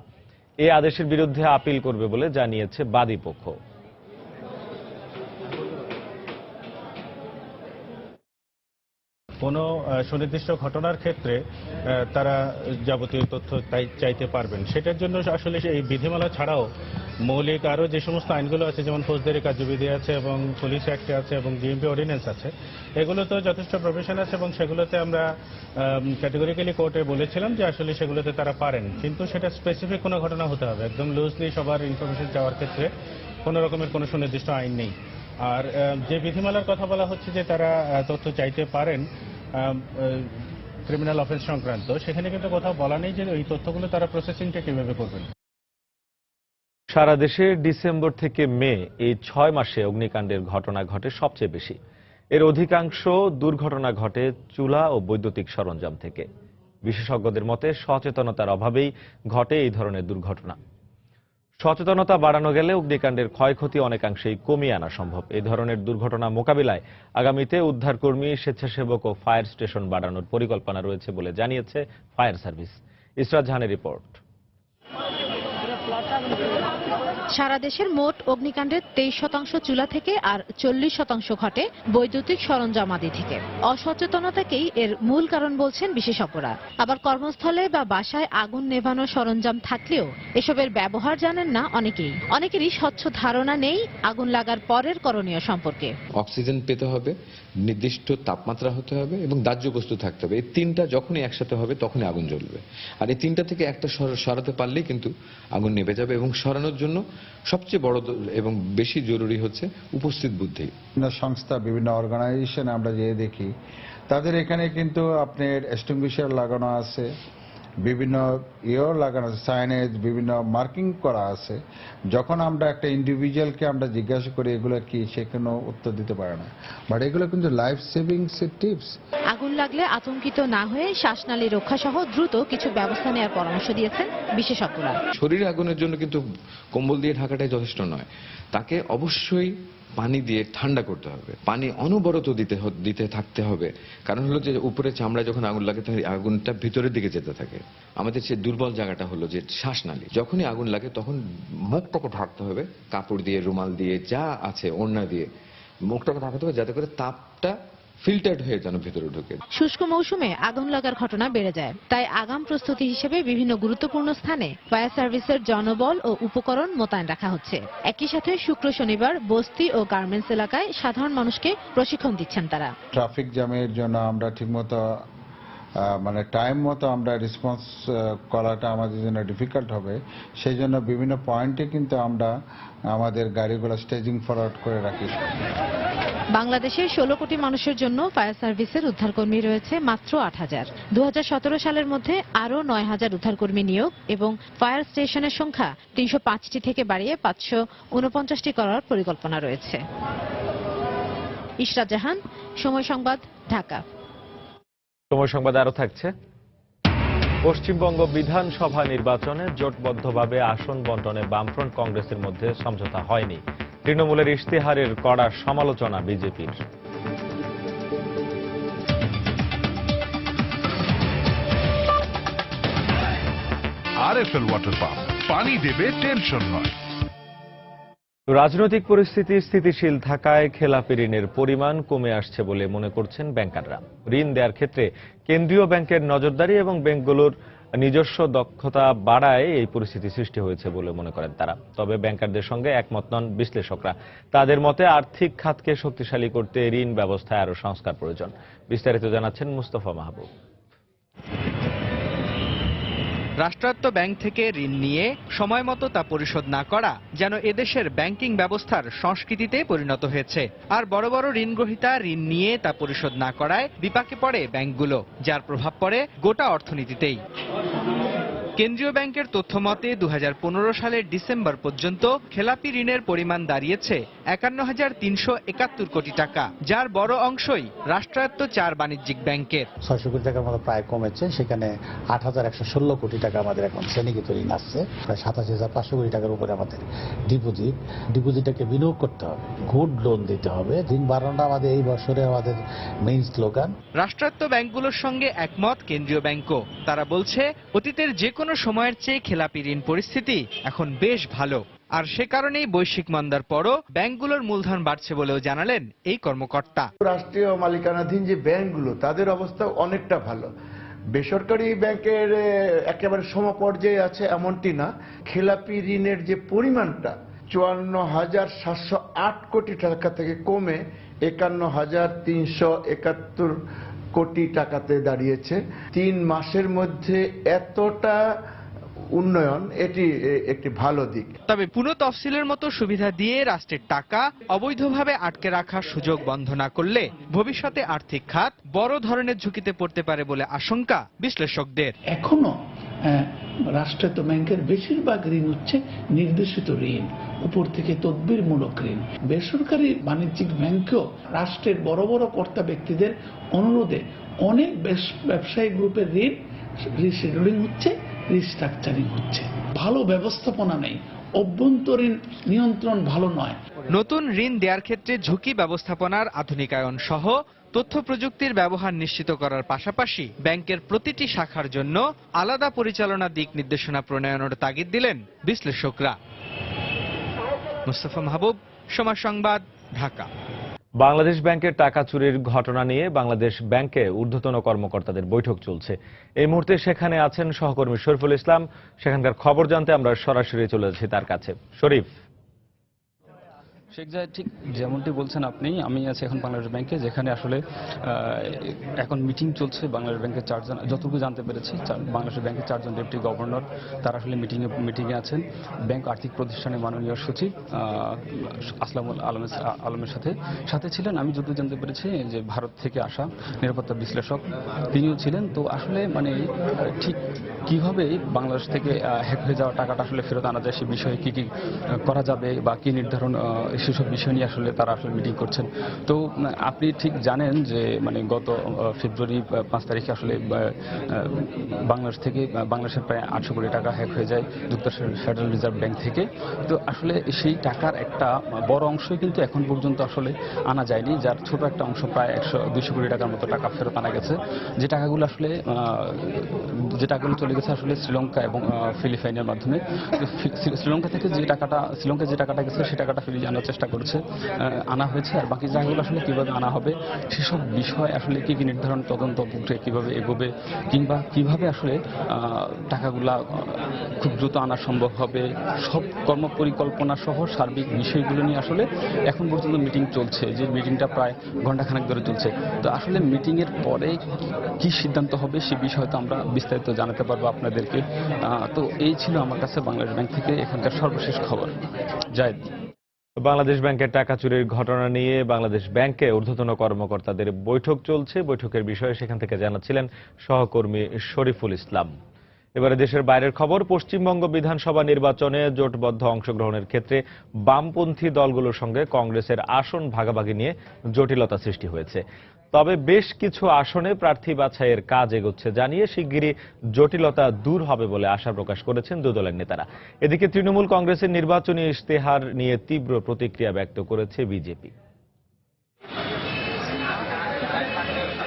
এই আদেশের বিরুদ্ধে আপিল করবে বলে জানিয়েছে বাদী পক্ষ। কোনো সুনির্দিষ্ট ঘটনার ক্ষেত্রে তারা যাবতীয় তথ্য চাইতে পারবেন। সেটার জন্য আসলে এই বিধিমালা ছাড়াও মৌলিক আরও যে সমস্ত আইনগুলো আছে, যেমন ফৌজদারি কার্যবিধি আছে এবং পুলিশ অ্যাক্ট আছে এবং ডিএমপি অর্ডিন্যান্স আছে, এগুলোতেও যথেষ্ট প্রভিশন আছে এবং সেগুলোতে আমরা ক্যাটেগরিক্যালি কোর্টে বলেছিলাম যে আসলে সেগুলোতে তারা পারেন, কিন্তু সেটা স্পেসিফিক কোনো ঘটনা হতে হবে। একদম লুজলি সবার ইনফরমেশন চাওয়ার ক্ষেত্রে কোনো রকমের কোনো সুনির্দিষ্ট আইন নেই। আর যে বিধিমালার কথা বলা হচ্ছে যে তারা তথ্য চাইতে পারেন ক্রিমিনাল অফেন্স সংক্রান্ত, সেখানে কিন্তু কোথাও বলা নেই যে এই তথ্যগুলো তারা প্রসেসিংটা কিভাবে করবেন। সারা দেশে ডিসেম্বর থেকে মে এই 6 মাসে অগ্নিকাণ্ডের ঘটনা ঘটে সবচেয়ে বেশি। এর অধিকাংশ দুর্ঘটনা ঘটে চুলা ও বৈদ্যুতিক সরঞ্জাম থেকে। বিশেষজ্ঞদের মতে সচেতনতার অভাবেই ঘটে এই ধরনের দুর্ঘটনা। সচেতনতা বাড়ানো গেলে অগ্নিকাণ্ডের ক্ষয়ক্ষতি অনেকাংশেই কমিয়ে আনা সম্ভব। এই ধরনের দুর্ঘটনা মোকাবিলায় আগামীতে উদ্ধারকর্মী, স্বেচ্ছাসেবক ও ফায়ার স্টেশন বাড়ানোর পরিকল্পনা রয়েছে বলে জানিয়েছে ফায়ার সার্ভিস। ইসরাত জাহানের রিপোর্ট। সারা দেশের মোট অগ্নিকাণ্ডের 23% চুলা থেকে আর 40% ঘটে বৈদ্যুতিক সরঞ্জামাদি থেকে। অসচেতনতাকেই এর মূল কারণ বলছেন বিশেষজ্ঞরা। আবার কর্মস্থলে বা বাসায় আগুন নেভানোর সরঞ্জাম থাকলেও এসবের ব্যবহার জানেন না অনেকেই। অনেকেরই স্বচ্ছ ধারণা নেই আগুন লাগার পরের করণীয় সম্পর্কে। অক্সিজেন পেতে হবে, নির্দিষ্ট তাপমাত্রা হতে হবে এবং দাহ্য বস্তু থাকতে হবে। এই তিনটা যখনই একসাথে হবে তখনই আগুন জ্বলবে। আর এই তিনটা থেকে একটা সরাতে পারলেই কিন্তু আগুন নেভে যাবে। এবং সরানোর জন্য সবচেয়ে বড় এবং বেশি জরুরি হচ্ছে উপস্থিত বুদ্ধি। বিভিন্ন সংস্থা, বিভিন্ন অর্গানাইজেশন আমরা যে দেখি, তাদের এখানে কিন্তু আপনার এক্সটিংগুইশার লাগানো আছে, বিভিন্ন লাগানো আছে, সাইনেজ, বিভিন্ন মার্কিং করা আছে। যখন আমরা একটা ইন্ডিভিজুয়ালকে আমরা জিজ্ঞাসা করি এগুলো কি, সে কোনো উত্তর দিতে পারে না। বাট এগুলো কিন্তু লাইফ সেভিং টিপস। আগুন লাগলে আতঙ্কিত না হয়ে শ্বাসনালী রক্ষা সহ দ্রুত কিছু ব্যবস্থা নেওয়ার পরামর্শ দিয়েছেন বিশেষজ্ঞরা। শরীরে আগুনের জন্য কিন্তু কম্বল দিয়ে ঢাকাটাই যথেষ্ট নয়, তাকে অবশ্যই পানি দিয়ে ঠান্ডা করতে হবে। পানি অনবরত দিতে থাকতে হবে। কারণ হলো যে উপরে চামড়ায় যখন আগুন লাগে তখন আগুনটা ভিতরের দিকে যেতে থাকে। আমাদের যে দুর্বল জায়গাটা হলো যে শ্বাসনালী। যখনই আগুন লাগে তখন মুখটাকে ঢাকতে হবে, কাপড় দিয়ে, রুমাল দিয়ে, যা আছে ওড়না দিয়ে মুখটাকে ঢাকতে হবে, যাতে করে তাপটা ফিল্টার্ড হয়ে যেন ভেতরে ঢোকে। শুষ্ক মৌসুমে আগুন লাগার ঘটনা বেড়ে যায়। তাই আগাম প্রস্তুতি হিসেবে বিভিন্ন গুরুত্বপূর্ণ স্থানে ফায়ার সার্ভিসের জনবল ও উপকরণ মোতায়েন রাখা হচ্ছে। একই সাথে শুক্র শনিবার বস্তি ও গার্মেন্টস এলাকায় সাধারণ মানুষকে প্রশিক্ষণ দিচ্ছেন তারা। ট্রাফিক জ্যামের জন্য আমরা ঠিকমতো মানে টাইম মতো আমরা রেসপন্স করাটা আমাদের জন্য ডিফিকাল্ট হবে। সেই জন্য বিভিন্ন পয়েন্টে কিন্তু আমরা আমাদের গাড়িগুলো স্টেজিং ফরওয়ার্ড করে রাখি। বাংলাদেশের 16 কোটি মানুষের জন্য ফায়ার সার্ভিসের উদ্ধারকর্মী রয়েছে মাত্র 8000। 2017 সালের মধ্যে আরও 9000 উদ্ধারকর্মী নিয়োগ এবং ফায়ার স্টেশনের সংখ্যা 305টি থেকে বাড়িয়ে 549টি করার পরিকল্পনা রয়েছে। ইসরাত জাহান, সময় সংবাদ, ঢাকা। সময় সংবাদ আরো থাকছে। পশ্চিমবঙ্গ বিধানসভা নির্বাচনে জোটবদ্ধভাবে আসন বণ্টনে বামফ্রন্ট কংগ্রেসের মধ্যে সমঝোতা হয়নি। তৃণমূলের ইশতেহারের কড়া সমালোচনা বিজেপির। আরএফএল ওয়াটার পাম্প, পানি দেবে, টেনশন নয়। রাজনৈতিক পরিস্থিতি স্থিতিশীল থাকায় খেলাপি ঋণের পরিমাণ কমে আসছে বলে মনে করছেন ব্যাংকাররা। ঋণ দেওয়ার ক্ষেত্রে কেন্দ্রীয় ব্যাংকের নজরদারি এবং ব্যাংকগুলোর নিজস্ব দক্ষতা বাড়ায় এই পরিস্থিতি সৃষ্টি হয়েছে বলে মনে করেন তারা। তবে ব্যাংকারদের সঙ্গে একমত নন বিশ্লেষকরা। তাদের মতে আর্থিক খাতকে শক্তিশালী করতে ঋণ ব্যবস্থায় আরও সংস্কার প্রয়োজন। বিস্তারিত জানাচ্ছেন মুস্তফা মাহবুব। রাষ্ট্রায়ত্ত ব্যাংক থেকে ঋণ নিয়ে সময় মতো তা পরিশোধ না করা যেন এদেশের ব্যাংকিং ব্যবস্থার সংস্কৃতিতে পরিণত হয়েছে। আর বড় বড় ঋণগ্রহীতা ঋণ নিয়ে তা পরিশোধ না করায় বিপাকে পড়ে ব্যাংকগুলো, যার প্রভাব পড়ে গোটা অর্থনীতিতেই। কেন্দ্রীয় ব্যাংকের তথ্য মতে 2015 সালের ডিসেম্বর পর্যন্ত খেলাপি ঋণের পরিমাণ দাঁড়িয়েছে 51,371 কোটি টাকা, যার বড় অংশই রাষ্ট্রায়ত্ত 4 বাণিজ্যিক ব্যাংকের। 600 কোটি টাকার মতো প্রায় কমেছে। সেখানে 8,116 কোটি টাকা আমাদের এখন শ্রেণীগত ঋণ আসছে। প্রায় 87,500 কোটি টাকার উপরে আমাদের ডিপোজিটটাকে বিনিয়োগ করতে হবে, গুড লোন দিতে হবে। ঋণ বাড়ানোটা আমাদের এই বছরে আমাদের মেইন স্লোগান। রাষ্ট্রায়ত্ত ব্যাংকগুলোর সঙ্গে একমত কেন্দ্রীয় ব্যাংকও। তারা বলছে অতীতের যে কোনো কোনো সময়ের চেয়ে খেলাপি ঋণ পরিস্থিতি এখন বেশ ভালো। আর সে কারণেই বৈশ্বিক মন্দার পরও ব্যাংকগুলোর মূলধন বাড়ছে বলেও জানালেন এই কর্মকর্তা। রাষ্ট্রীয় মালিকানাধীন যে ব্যাংকগুলো তাদের অবস্থা অনেকটা ভালো। বেসরকারি ব্যাংকের একেবারে সমপর্যায়ে আছে এমনটি না। খেলাপি ঋণের যে পরিমাণটা 54,708 কোটি টাকা থেকে কমে 51,371 কোটি টাকাতে দাঁড়িয়েছে। 3 মাসের মধ্যে এতটা উন্নয়ন, এটি একটি ভালো দিক। তবে পুনঃ তফসিলের মতো সুবিধা দিয়ে রাষ্ট্রের টাকা অবৈধভাবে আটকে রাখার সুযোগ বন্ধ না করলে ভবিষ্যতে আর্থিক খাত বড় ধরনের ঝুঁকিতে পড়তে পারে বলে আশঙ্কা বিশ্লেষকদের। এখনো রাষ্ট্রায়ত্ত ব্যাংকের বেশিরভাগ ঋণ হচ্ছে নির্দেশিত ঋণ, উপর থেকে তদবিরমূলক ঋণ। বেসরকারি বাণিজ্যিক ব্যাংকেও রাষ্ট্রের বড় বড় কর্তা ব্যক্তিদের অনুরোধে অনেক ব্যবসায়ী গ্রুপের ঋণ রিশিডিউলিং হচ্ছে, রিস্ট্রাকচারিং হচ্ছে। ভালো ব্যবস্থাপনা নেই, অভ্যন্তরীণ নিয়ন্ত্রণ ভালো নয়। নতুন ঋণ দেওয়ার ক্ষেত্রে ঝুঁকি ব্যবস্থাপনার আধুনিকায়ন সহ তথ্য প্রযুক্তির ব্যবহার নিশ্চিত করার পাশাপাশি ব্যাংকের প্রতিটি শাখার জন্য আলাদা পরিচালনা দিক নির্দেশনা প্রণয়নের তাগিদ দিলেন বিশ্লেষকরা। মুস্তাফা মাহবুব, সময় সংবাদ, ঢাকা। বাংলাদেশ ব্যাংকের টাকা চুরির ঘটনা নিয়ে বাংলাদেশ ব্যাংকে ঊর্ধ্বতন কর্মকর্তাদের বৈঠক চলছে। এই মুহূর্তে সেখানে আছেন সহকর্মী শরীফুল ইসলাম। সেখানকার খবর জানতে আমরা সরাসরি চলে যাচ্ছি তার কাছে। শরীফ। শেখ জায়েদ, ঠিক যেমনটি বলছেন আপনি, আমি আছি এখন বাংলাদেশ ব্যাংকে, যেখানে আসলে এখন মিটিং চলছে। বাংলাদেশ ব্যাংকের 4 জন, যতটুকু জানতে পেরেছি, বাংলাদেশ ব্যাংকের 4 জন ডেপুটি গভর্নর তারা আসলে মিটিংয়ে আছেন। ব্যাংক আর্থিক প্রতিষ্ঠানের মাননীয় সচিব আসলামুল আলমের সাথে ছিলেন। আমি যতটুকু জানতে পেরেছি যে ভারত থেকে আসা নিরাপত্তা বিশ্লেষক তিনিও ছিলেন। তো আসলে মানে ঠিক কিভাবে বাংলাদেশ থেকে হ্যাক হয়ে যাওয়া টাকাটা আসলে ফেরত আনা যায়, সে বিষয়ে কি করা যাবে বা কি নির্ধারণ, সেসব বিষয় নিয়ে আসলে তারা আসলে মিটিং করছেন। তো আপনি ঠিক জানেন যে মানে গত ফেব্রুয়ারি 5 তারিখে আসলে বাংলাদেশের প্রায় 800 কোটি টাকা হ্যাক হয়ে যায় যুক্তরাষ্ট্রের ফেডারেল রিজার্ভ ব্যাংক থেকে। তো আসলে সেই টাকার একটা বড় অংশই কিন্তু এখন পর্যন্ত আসলে আনা যায়নি, যার ছোট একটা অংশ প্রায় 100-200 কোটি টাকার মতো টাকা ফেরত আনা গেছে। যে টাকাগুলো চলে গেছে আসলে শ্রীলঙ্কা এবং ফিলিপাইনের মাধ্যমে। শ্রীলঙ্কা যে টাকাটা গেছে সেই টাকাটা ফিরিয়ে আনার চেষ্টা করছে, আনা হয়েছে। আর বাকি জায়গাগুলো আসলে কিভাবে আনা হবে সেসব বিষয় আসলে কি নির্ধারণ, তদন্ত প্রক্রিয়া কিভাবে এগোবে, কিংবা কিভাবে আসলে টাকাগুলা খুব দ্রুত আনা সম্ভব হবে, সব কর্মপরিকল্পনা সহ সার্বিক বিষয়গুলো নিয়ে আসলে এখন পর্যন্ত মিটিং চলছে, যে মিটিংটা প্রায় ঘণ্টাখানেক ধরে চলছে। তো আসলে মিটিংয়ের পরে কি সিদ্ধান্ত হবে সে বিষয়ে তো আমরা বিস্তারিত জানাতে পারবো আপনাদেরকে। তো এই ছিল আমার কাছে বাংলাদেশ ব্যাংক থেকে এখানকার সর্বশেষ খবর। জায়েদ। বাংলাদেশ ব্যাংকের টাকা চুরির ঘটনা নিয়ে বাংলাদেশ ব্যাংকে ঊর্ধ্বতন কর্মকর্তাদের বৈঠক চলছে। বৈঠকের বিষয়ে সেখান থেকে জানাচ্ছিলেন সহকর্মী শরীফুল ইসলাম। এবারে দেশের বাইরের খবর। পশ্চিমবঙ্গ বিধানসভা নির্বাচনে জোটবদ্ধ অংশগ্রহণের ক্ষেত্রে বামপন্থী দলগুলোর সঙ্গে কংগ্রেসের আসন ভাগাভাগি নিয়ে জটিলতা সৃষ্টি হয়েছে। তবে বেশ কিছু আসনে প্রার্থী বাছাইয়ের কাজ এগোচ্ছে জানিয়ে শিগগিরই জটিলতা দূর হবে বলে আশা প্রকাশ করেছেন দুই দলের নেতারা। এদিকে তৃণমূল কংগ্রেসের নির্বাচনী ইশতেহার নিয়ে তীব্র প্রতিক্রিয়া ব্যক্ত করেছে বিজেপি।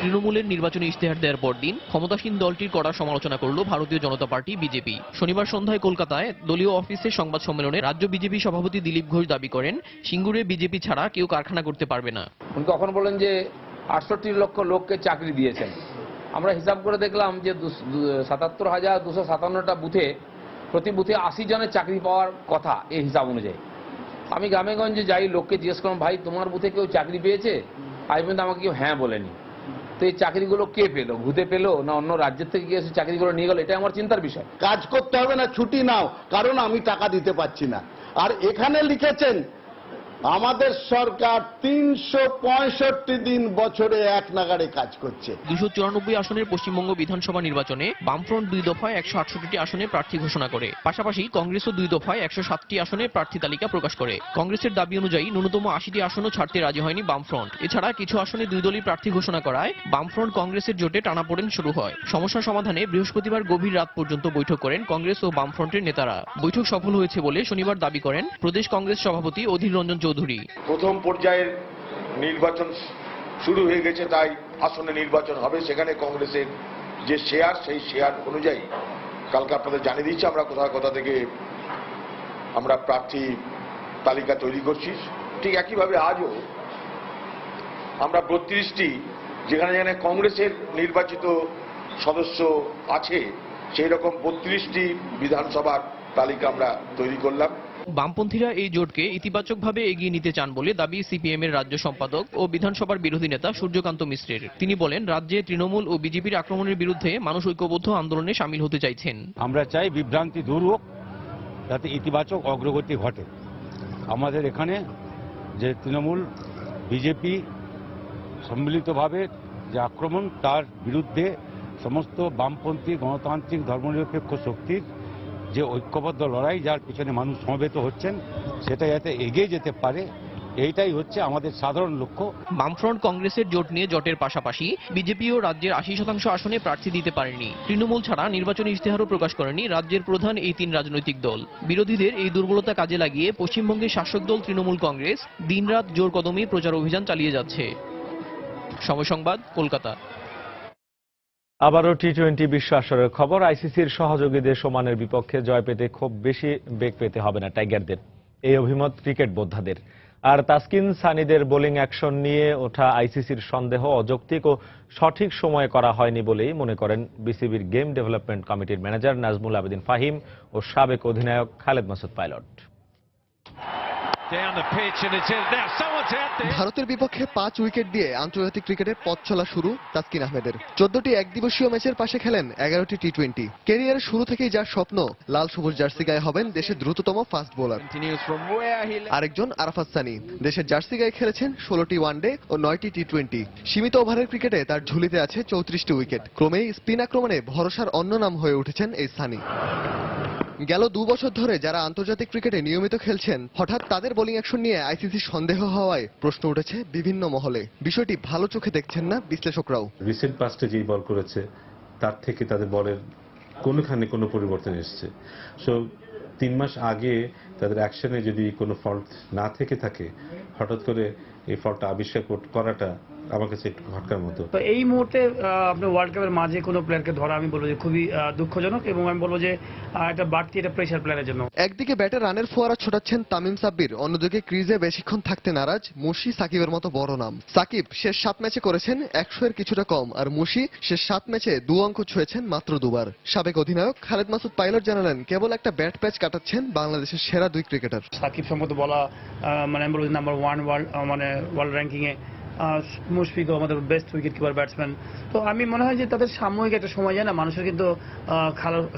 তৃণমূলের নির্বাচনী ইশতেহার দেওয়ার পরদিন ক্ষমতাসীন দলটির কড়া সমালোচনা করল ভারতীয় জনতা পার্টি বিজেপি। শনিবার সন্ধ্যায় কলকাতায় দলীয় অফিসে সংবাদ সম্মেলনে রাজ্য বিজেপি সভাপতি দিলীপ ঘোষ দাবি করেন, সিঙ্গুরে বিজেপি ছাড়া কেউ কারখানা করতে পারবে না। উনি তখন বলেন যে 68 লক্ষ লোককে চাকরি দিয়েছেন। আমরা হিসাব করে দেখলাম যে 77,257টা বুথে, প্রতি বুথে 80 জনের চাকরি পাওয়ার কথা এই হিসাব অনুযায়ী। আমি গ্রামেগঞ্জে যাই, লোককে জিজ্ঞেস করলাম, ভাই তোমার বুথে কেউ চাকরি পেয়েছে? আজ পর্যন্ত আমাকে কেউ হ্যাঁ বলেনি। তো এই চাকরিগুলো কে পেলো? ভূতে পেলো না অন্য রাজ্যের থেকে গিয়ে চাকরিগুলো নিয়ে গেল? এটা আমার চিন্তার বিষয়। কাজ করতে হবে না, ছুটি নাও, কারণ আমি টাকা দিতে পারছি না। আর এখানে লিখেছেন আমাদের সরকার 365 দিন বছরে এক নাগাড়ে কাজ করছে। 294 আসনের পশ্চিমবঙ্গ বিধানসভা নির্বাচনে বামফ্রন্ট 2 দফায় 168টি আসনে প্রার্থী ঘোষণা করে। পাশাপাশি কংগ্রেসও 2 দফায় 107টি আসনে প্রার্থী তালিকা প্রকাশ করে। কংগ্রেসের দাবি অনুযায়ী ন্যূনতম 80টি আসনও ছাড়তে রাজি হয়নি বামফ্রন্ট। এছাড়া কিছু আসনে 2 দলই প্রার্থী ঘোষণা করায় বামফ্রন্ট কংগ্রেসের জোটে টানাপোড়েন শুরু হয়। সমস্যা সমাধানে বৃহস্পতিবার গভীর রাত পর্যন্ত বৈঠক করেন কংগ্রেস ও বামফ্রন্টের নেতারা। বৈঠক সফল হয়েছে বলে শনিবার দাবি করেন প্রদেশ কংগ্রেস সভাপতি অধীর রঞ্জন চৌধুরী। প্রথম পর্যায়ের নির্বাচন শুরু হয়ে গেছে, তাই আসনে নির্বাচন হবে। সেখানে কংগ্রেসের যে শেয়ার, সেই শেয়ার অনুযায়ী কালকে আপনাদের জানিয়ে দিচ্ছি আমরা কোথা থেকে আমরা প্রার্থী তালিকা তৈরি করছি। ঠিক একইভাবে আজও আমরা 32টি যেখানে যেখানে কংগ্রেসের নির্বাচিত সদস্য আছে সেই রকম 32টি বিধানসভার তালিকা আমরা তৈরি করলাম। বামপন্থীরা এই জোটকে ইতিবাচকভাবে এগিয়ে নিতে চান বলে দাবি সিপিএম এর রাজ্য সম্পাদক ও বিধানসভার বিরোধী নেতা সূর্যকান্ত মিশ্রের। তিনি বলেন, রাজ্যে তৃণমূল ও বিজেপির আক্রমণের বিরুদ্ধে মানুষ ঐক্যবদ্ধ আন্দোলনে সামিল হতে চাইছেন। আমরা চাই বিভ্রান্তি দূর হোক, যাতে ইতিবাচক অগ্রগতি ঘটে। আমাদের এখানে যে তৃণমূল বিজেপি সম্মিলিতভাবে যে আক্রমণ, তার বিরুদ্ধে সমস্ত বামপন্থী গণতান্ত্রিক ধর্মনিরপেক্ষ শক্তির যে ঐক্যবদ্ধ লড়াই, যার পিছনে মানুষ সমবেত হচ্ছেন, সেটা যাতে এগিয়ে যেতে পারে, এইটাই হচ্ছে আমাদের সাধারণ লক্ষ্য। বামফ্রন্ট কংগ্রেসের জোট নিয়ে জোটের পাশাপাশি বিজেপিও রাজ্যের 80% আসনে প্রার্থী দিতে পারেনি। তৃণমূল ছাড়া নির্বাচনী ইশতেহারও প্রকাশ করেনি রাজ্যের প্রধান এই 3 রাজনৈতিক দল। বিরোধীদের এই দুর্বলতা কাজে লাগিয়ে পশ্চিমবঙ্গের শাসক দল তৃণমূল কংগ্রেস দিনরাত জোর কদমে প্রচার অভিযান চালিয়ে যাচ্ছে। সময় সংবাদ, কলকাতা। আবারও টি-20 বিশ্ব আসরের খবর। আইসিসির সহযোগীদের সমানের বিপক্ষে জয় পেতে খুব বেশি বেগ পেতে হবে না টাইগারদের, এই অভিমত ক্রিকেট বোদ্ধাদের। আর তাসকিন সানিদের বোলিং অ্যাকশন নিয়ে ওঠা আইসিসির সন্দেহ অযৌক্তিক ও সঠিক সময়ে করা হয়নি বলেই মনে করেন বিসিবির গেম ডেভেলপমেন্ট কমিটির ম্যানেজার নাজমুল আবেদিন ফাহিম ও সাবেক অধিনায়ক খালেদ মাসুদ পাইলট। ভারতের বিপক্ষে 5 উইকেট দিয়ে আন্তর্জাতিক ক্রিকেটের পথ চলা শুরু তাসকিন আহমেদের। 14টি একদিবসীয় ম্যাচের পাশে খেলেন 11টি টি-20। ক্যারিয়ারের শুরু থেকেই যার স্বপ্ন লাল সবুজ জার্সি গায়ে হবেন দেশের দ্রুততম ফাস্ট বোলার। আরেকজন আরাফাত সানি দেশের জার্সি গায়ে খেলেছেন 16টি ওয়ানডে ও 9টি টি-20। সীমিত ওভারের ক্রিকেটে তার ঝুলিতে আছে 34টি উইকেট। ক্রমেই স্পিন আক্রমণে ভরসার অন্য নাম হয়ে উঠেছেন এই সানি। গেল 2 বছর ধরে যারা আন্তর্জাতিক ক্রিকেটে নিয়মিত খেলছেন, হঠাৎ তাদের বোলিং অ্যাকশন নিয়ে আইসিসি সন্দেহ হওয়ায় প্রশ্ন উঠেছে বিভিন্ন মহলে। বিষয়টি ভালো চোখে দেখছেন না বিশ্লেষকরাও। রিসেন্ট পাস্টে যেই বল করেছে তার থেকে তাদের বলের কোনোখানে কোনো পরিবর্তন এসছে। সো 3 মাস আগে তাদের অ্যাকশনে যদি কোনো ফল্ট না থেকে থাকে, হঠাৎ করে এই ফল্টটা আবিষ্কার করাটা আমার কাছে একটু খটকার মতো। তো এই মুহূর্তে আপনার ওয়ার্ল্ড কাপের মাঝে কোনো প্লেয়ারকে ধরা আমি বলবো যে খুবই দুঃখজনক, এবং আমি বলবো যে একটা বাড়তি একটা প্রেসার প্লেয়ারের জন্য। একদিকে ব্যাটে রানের ফোয়ারা ছোটাচ্ছেন তামিম সাব্বির, অন্যদিকে ক্রিজে বেশিক্ষণ থাকতে নারাজ মুশি সাকিবের মতো বড় নাম। সাকিব শেষ 7 ম্যাচে করেছেন 100-এর কিছুটা কম, আর মুশি শেষ 7 ম্যাচে 2 অঙ্ক ছুঁয়েছেন মাত্র 2 বার। সাবেক অধিনায়ক খালেদ মাসুদ পাইলট জানালেন, কেবল একটা ব্যাট প্যাচ কাটাচ্ছেন বাংলাদেশের সেরা 2 ক্রিকেটার। সাকিব সম্মত বলা মানে আমি বলবো নাম্বার 1 ওয়ার্ল্ড র্যাঙ্কিং এ, মুশফিকও আমাদের বেস্ট উইকেট কিপার ব্যাটসম্যান। তো আমি মনে হয় যে তাদের সাময়িক একটা সময় যায় না, মানুষের কিন্তু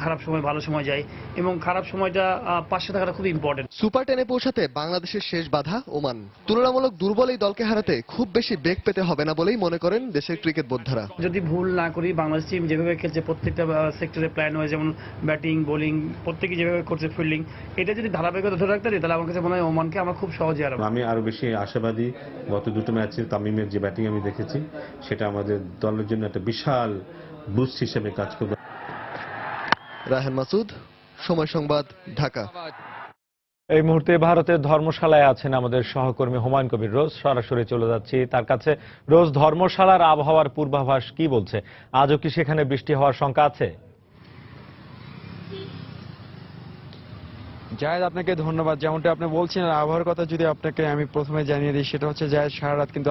খারাপ সময় ভালো সময় যায়, এবং খারাপ সময়টা পাশে থাকাটা খুব ইম্পর্টেন্ট। সুপার 10-এ পৌঁছাতে বাংলাদেশের শেষ বাধা ওমান। তুলনামূলক দুর্বল এই দলকে হারাতে খুব বেশি বেগ পেতে হবে না বলেই মনে করেন দেশের ক্রিকেট বোদ্ধারা। যদি ভুল না করি, বাংলাদেশ টিম যেভাবে খেলছে প্রত্যেকটা সেক্টরে প্ল্যান হয়ে, যেমন ব্যাটিং বোলিং প্রত্যেকে যেভাবে করছে, ফিল্ডিং, এটা যদি ধারাবাহিকতা ধরে রাখতে পারি তাহলে আমার কাছে মনে হয় ওমানকে আমরা খুব সহজে হারাবো। আমি আরো বেশি আশাবাদী। গত 2টো ম্যাচে তামিমের যে ব্যাটিং আমি দেখেছি, সেটা আমাদের দলের জন্য একটা বিশাল বুস্ট হিসেবে কাজ করবে। রায়হান মাসুদ, সময় সংবাদ, ঢাকা। এই মুহূর্তে ভারতের ধর্মশালায় আছেন আমাদের সহকর্মী হুমায়ুন কবির রোজ। সরাসরি চলে যাচ্ছি তার কাছে। রোজ, ধর্মশালার আবহাওয়ার পূর্বাভাস কি বলছে? আজও কি সেখানে বৃষ্টি হওয়ার শঙ্কা আছে? জায়েদ, আপনাকে ধন্যবাদ। যেমনটা আপনি বলছেন, আবহাওয়ার কথা যদি আপনাকে আমি প্রথমে জানিয়ে দিই, সেটা হচ্ছে জায়েদ, সারা রাত কিন্তু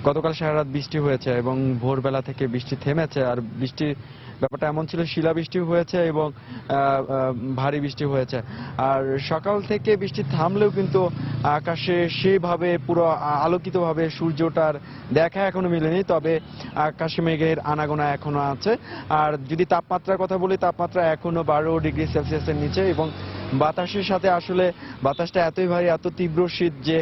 গতকাল সারা রাত বৃষ্টি হয়েছে এবং ভোরবেলা থেকে বৃষ্টি থেমেছে। আর বৃষ্টির ব্যাপারটা এমন ছিল, শিলাবৃষ্টি হয়েছে এবং ভারী বৃষ্টি হয়েছে। আর সকাল থেকে বৃষ্টি থামলেও কিন্তু আকাশে সেভাবে পুরো আলোকিতভাবে সূর্যটার দেখা এখনো মেলেনি, তবে আকাশে মেঘের আনাগোনা এখনো আছে। আর যদি তাপমাত্রার কথা বলি, তাপমাত্রা এখনো 12 ডিগ্রি সেলসিয়াসের নিচে, এবং বাতাসের সাথে আসলে বাতাসটা এতই ভারী, এত তীব্র শীত যে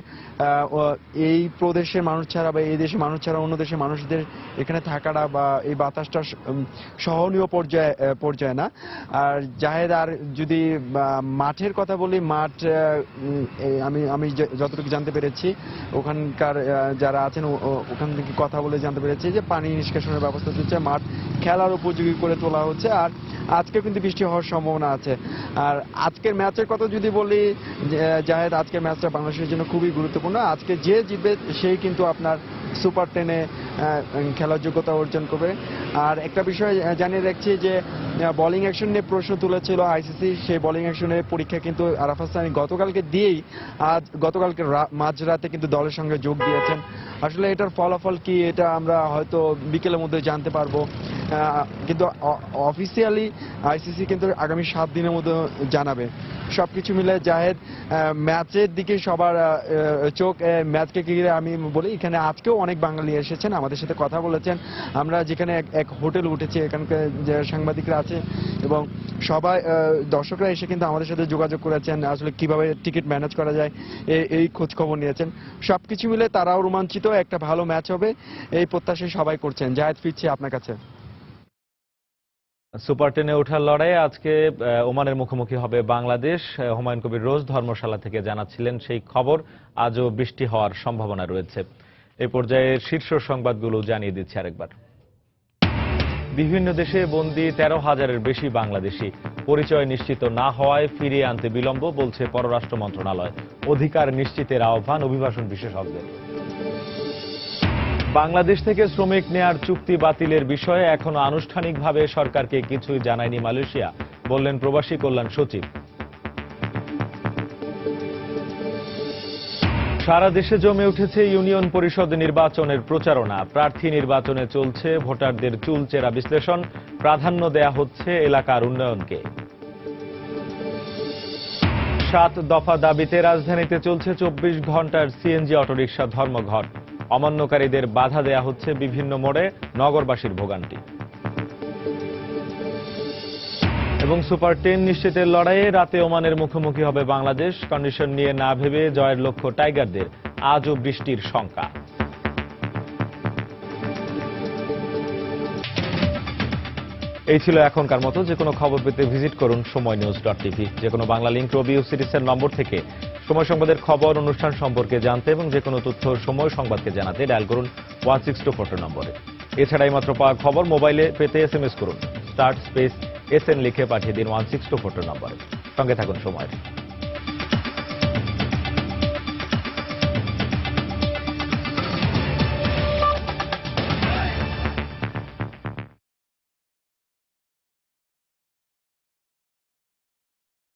এই প্রদেশের মানুষ ছাড়া বা এই দেশের মানুষ ছাড়া অন্য দেশের মানুষদের এখানে থাকাটা বা এই বাতাসটা সহনীয় পর্যায়ে না। আর জাহেদ, আর যদি মাঠের কথা বলি, মাঠ আমি যতটুকু জানতে পেরেছি, ওখানকার যারা আছেন ওখান থেকে কথা বলে জানতে পেরেছি যে পানি নিষ্কাশনের ব্যবস্থা চলছে, মাঠ খেলার উপযোগী করে তোলা হচ্ছে। আর আজকে কিন্তু বৃষ্টি হওয়ার সম্ভাবনা আছে। আর আজকের ম্যাচের কথা যদি বলি জাহেদ, আজকের ম্যাচটা বাংলাদেশের জন্য খুবই গুরুত্বপূর্ণ। আজকে যে জিতবে সেই কিন্তু আপনার সুপার 10-এ খেলার যোগ্যতা অর্জন করবে। আর একটা বিষয় জানিয়ে রাখছি যে বোলিং অ্যাকশন নিয়ে প্রশ্ন তুলেছিল আইসিসি, সেই বোলিং অ্যাকশনের পরীক্ষা কিন্তু আরাফাত সানি গতকালকে দিয়েই গতকালকে মাঝরাতে কিন্তু দলের সঙ্গে যোগ দিয়েছেন। আসলে এটার ফলাফল কি এটা আমরা হয়তো বিকেলের মধ্যে জানতে পারবো, কিন্তু অফিসিয়ালি আইসিসি কিন্তু আগামী 7 দিনের মধ্যে জানাবে। সবকিছু মিলে জাহেদ ম্যাচের দিকে সবার চোখ, ম্যাচকে ঘিরে আমি বলি এখানে আজকেও অনেক বাঙালি এসেছেন, আমাদের সাথে কথা বলেছেন। আমরা যেখানে এক হোটেল উঠেছি, এখানকার যে সাংবাদিকরা আছে এবং সবাই দর্শকরা এসে কিন্তু আমাদের সাথে যোগাযোগ করেছেন, আসলে কিভাবে টিকিট ম্যানেজ করা যায় এই খোঁজ খবর নিয়েছেন। সবকিছু মিলে তারাও রোমাঞ্চিত, একটা ভালো ম্যাচ হবে এই প্রত্যাশাই সবাই করছেন। জাহেদ, ফিরছি আপনার কাছে। সুপার 10-এ ওঠার লড়াইয়ে আজকে ওমানের মুখোমুখি হবে বাংলাদেশ। হুমায়ুন কবির রোজ ধর্মশালা থেকে জানাচ্ছিলেন সেই খবর। আজও বৃষ্টি হওয়ার সম্ভাবনা রয়েছে। এই পর্যায়ে শীর্ষ সংবাদগুলো জানিয়ে দিচ্ছি আরেকবার। বিভিন্ন দেশে বন্দী 13,000-এর বেশি বাংলাদেশি। পরিচয় নিশ্চিত না হওয়ায় ফিরিয়ে আনতে বিলম্ব, বলছে পররাষ্ট্র মন্ত্রণালয়। অধিকার নিশ্চিতের আহ্বান অভিবাসন বিশেষজ্ঞদের। বাংলাদেশ থেকে শ্রমিক নেয়ার চুক্তি বাতিলের বিষয়ে এখনো আনুষ্ঠানিকভাবে সরকারকে কিছুই জানায়নি মালয়েশিয়া, বললেন প্রবাসী কল্যাণ সচিব। সারা দেশে জমে উঠেছে ইউনিয়ন পরিষদ নির্বাচনের প্রচারণা। প্রার্থী নির্বাচনে চলছে ভোটারদের চুলচেরা বিশ্লেষণ। প্রাধান্য দেয়া হচ্ছে এলাকার উন্নয়নকে। 7 দফা দাবিতে রাজধানীতে চলছে 24 ঘন্টার সিএনজি অটোরিকশা ধর্মঘট। অমান্যকারীদের বাধা দেয়া হচ্ছে বিভিন্ন মোড়ে, নগরবাসীর ভোগান্তি। এবং সুপার 10 নিশ্চিতের লড়াইয়ে রাতে ওমানের মুখোমুখি হবে বাংলাদেশ। কন্ডিশন নিয়ে না ভেবে জয়ের লক্ষ্য টাইগারদের। আজও বৃষ্টির শঙ্কা। এই ছিল এখনকার মতো। যে কোনো খবর পেতে ভিজিট করুন সময়নিউজ.tv। যে কোনো বাংলা লিংক রবিউ সিরিজের নম্বর থেকে সময় সংবাদের খবর, অনুষ্ঠান সম্পর্কে জানতে এবং যে কোনো তথ্য সময় সংবাদকে জানাতে ডায়াল করুন 1624 নম্বরে। এছাড়াই মাত্র পাওয়া খবর মোবাইলে পেতে SMS করুন START SN লিখে পাঠিয়ে দিন 1624 নম্বরে। সঙ্গে থাকুন সময়ের।